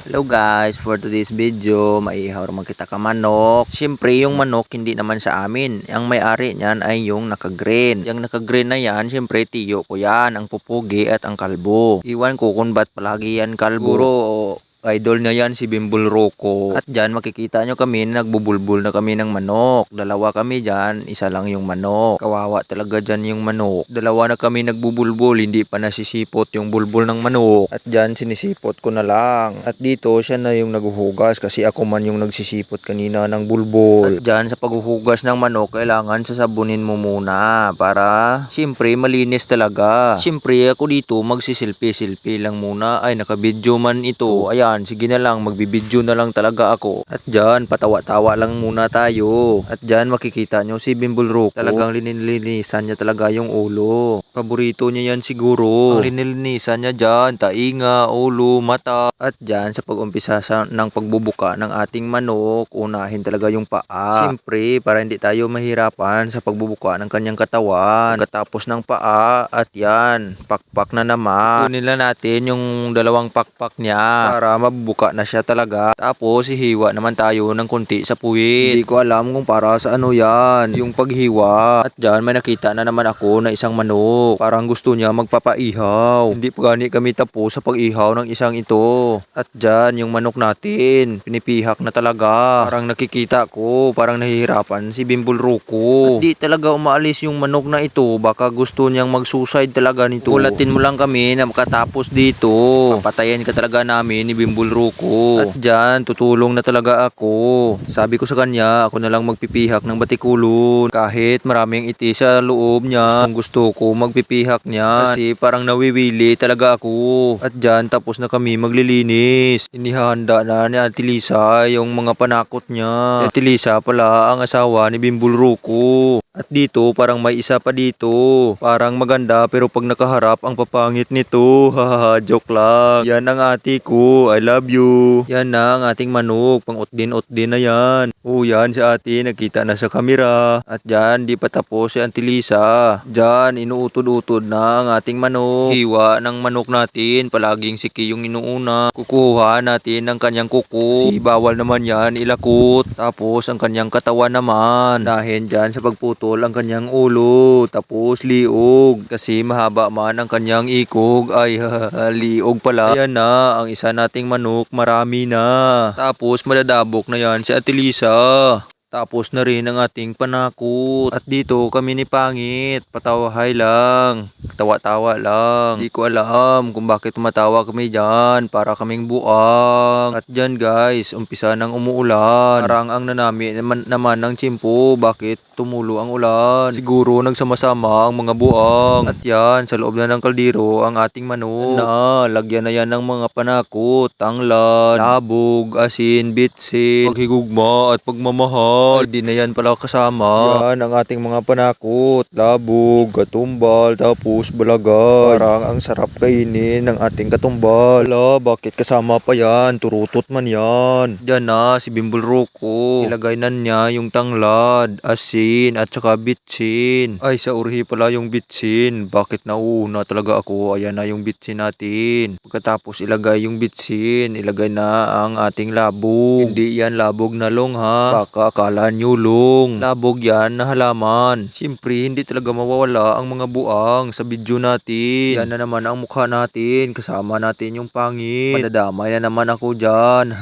Hello guys, for today's video, maihaw naman kita ka manok. Siyempre yung manok hindi naman sa amin. Ang may-ari niyan ay yung naka-green. Yung naka-green na yan, siyempre tiyo ko yan, ang pupugi at ang kalbo. Iwan ko kung ba't palagi yan kalbo. Siguro, idol niya yan si Bimbol Rocco. At dyan makikita nyo kami, nagbubulbul na kami ng manok. Dalawa kami dyan, isa lang yung manok. Kawawa talaga dyan yung manok. Dalawa na kami nagbubulbul, hindi pa nasisipot yung bulbul ng manok. At dyan sinisipot ko na lang. At dito siya na yung naghuhugas kasi ako man yung nagsisipot kanina ng bulbul. At dyan sa paghuhugas ng manok, kailangan sasabunin mo muna para siyempre malinis talaga. Siyempre ako dito magsisilpi-silpi lang muna. Ay nakabidyo man ito. Ayan. Sige na lang, magbibideo na lang talaga ako. At dyan, patawa-tawa lang muna tayo. At dyan, makikita nyo si Bimbol Rocco. Talagang linilinisan niya talaga yung ulo. Paborito niya yan siguro. Ang linilinisan niya dyan, tainga, ulo, mata. At dyan, sa pag-umpisa ng pagbubuka ng ating manok, unahin talaga yung paa. Siyempre, para hindi tayo mahirapan sa pagbubuka ng kanyang katawan. Pagkatapos ng paa, at yan, pakpak na naman. Kunin lang natin yung dalawang pakpak niya para mabubuka na siya talaga. Tapos hihiwa naman tayo ng konti sa puwit. Hindi ko alam kung para sa ano yan, yung paghiwa. At dyan may nakita na naman ako na isang manok. Parang gusto niya magpapaihaw. Hindi pa gani kami tapos sa pag-ihaw ng isang ito. At dyan yung manok natin, pinipihak na talaga. Parang nakikita ko, parang nahihirapan si Bimbol Rocco. At di talaga umaalis yung manok na ito. Baka gusto niyang mag-suicide talaga nito. Ulatin mo lang kami na makatapos dito. Papatayin ka talaga namin ni Bimbol Rocco. At dyan, tutulong na talaga ako. Sabi ko sa kanya, ako na lang magpipihak ng batikulon. Kahit maraming iti sa loob niya, gusto ko magpipihak niya. Kasi parang nawiwili talaga ako. At dyan, tapos na kami maglilinis. Inihanda na ni Ate Lisa yung mga panakot niya. Si Ate Lisa pala ang asawa ni Bimbol Rocco. At dito, parang may isa pa dito. Parang maganda pero pag nakaharap ang papangit nito. Hahaha, joke lang. Yan ang ate ko. I love you. Yan na ang ating manok. Pang utdin na yan. Oh, yan si ate. Nagkita na sa kamera. At dyan, di pa tapos si Auntie Lisa. Dyan, inuutod-utod na ang ating manok. Hiwa ng manok natin. Palaging si Ki yung inuuna. Kukuha natin ang kanyang kuko. Si bawal naman yan ilakot. Tapos ang kanyang katawan naman. Dahil dyan sa pagputol ang kanyang ulo. Tapos liog. Kasi mahaba man ang kanyang ikog. Ay, liog pala. Ayan na, ang isa nating manok, marami na. Tapos madadabok na yan si Ate Lisa. Tapos na rin ang ating panakot. At dito kami ni Pangit. Patawahay lang. Tawa-tawa lang. Di ko alam kung bakit tumatawa kami dyan. Para kaming buang. At dyan guys, umpisa ng umuulan. Parang ang nanami naman ng tsimpo. Bakit tumulo ang ulan? Siguro nagsama-sama ang mga buang. At yan, sa loob na ng kaldero ang ating manok. Na, lagyan na yan ng mga panakot. Tanglad, labog, asin, bitsin, paghigugma at pagmamahal. Di na yan pala kasama. Yan ang ating mga panakot. Labog, katumbal, tapos balaga. Parang ang sarap kainin ng ating katumbal. Ala, bakit kasama pa yan? Turutot man yan. Diyan na si Bimbol Rocco. Ilagay na niya yung tanglad, asin, at saka bitsin. Ay, sa urhi pala yung bitsin. Bakit nauuna talaga ako? Ayan na yung bitsin natin. Pagkatapos ilagay yung bitsin, ilagay na ang ating labog. Hindi yan labog na long ha. Baka akala nyo long. Labog yan na halaman. Siyempre, hindi talaga mawawala ang mga buang sa video natin. Yan na naman ang mukha natin. Kasama natin yung pangit. Madadamay na naman ako dyan.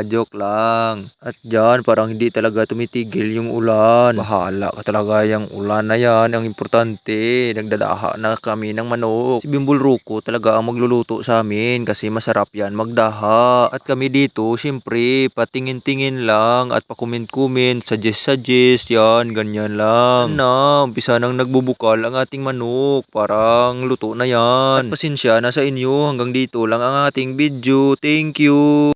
Joke lang. At dyan, parang hindi talaga tumitigil yung ulan. Bahala ka talaga yung ulan na yan. Ang importante, nagdadaha na kami ng manok. Si Bimbol Rocco talaga ang magluluto sa amin kasi masarap yan magdaha. At kami dito, siyempre, patingin-tingin lang at pakomment-comment, suggest yan, ganyan lang. Na, umpisa nang nagbubukal ang ating manok. Parang luto na yan. At pasensya na sa inyo, hanggang dito lang ang ating video. Thank you!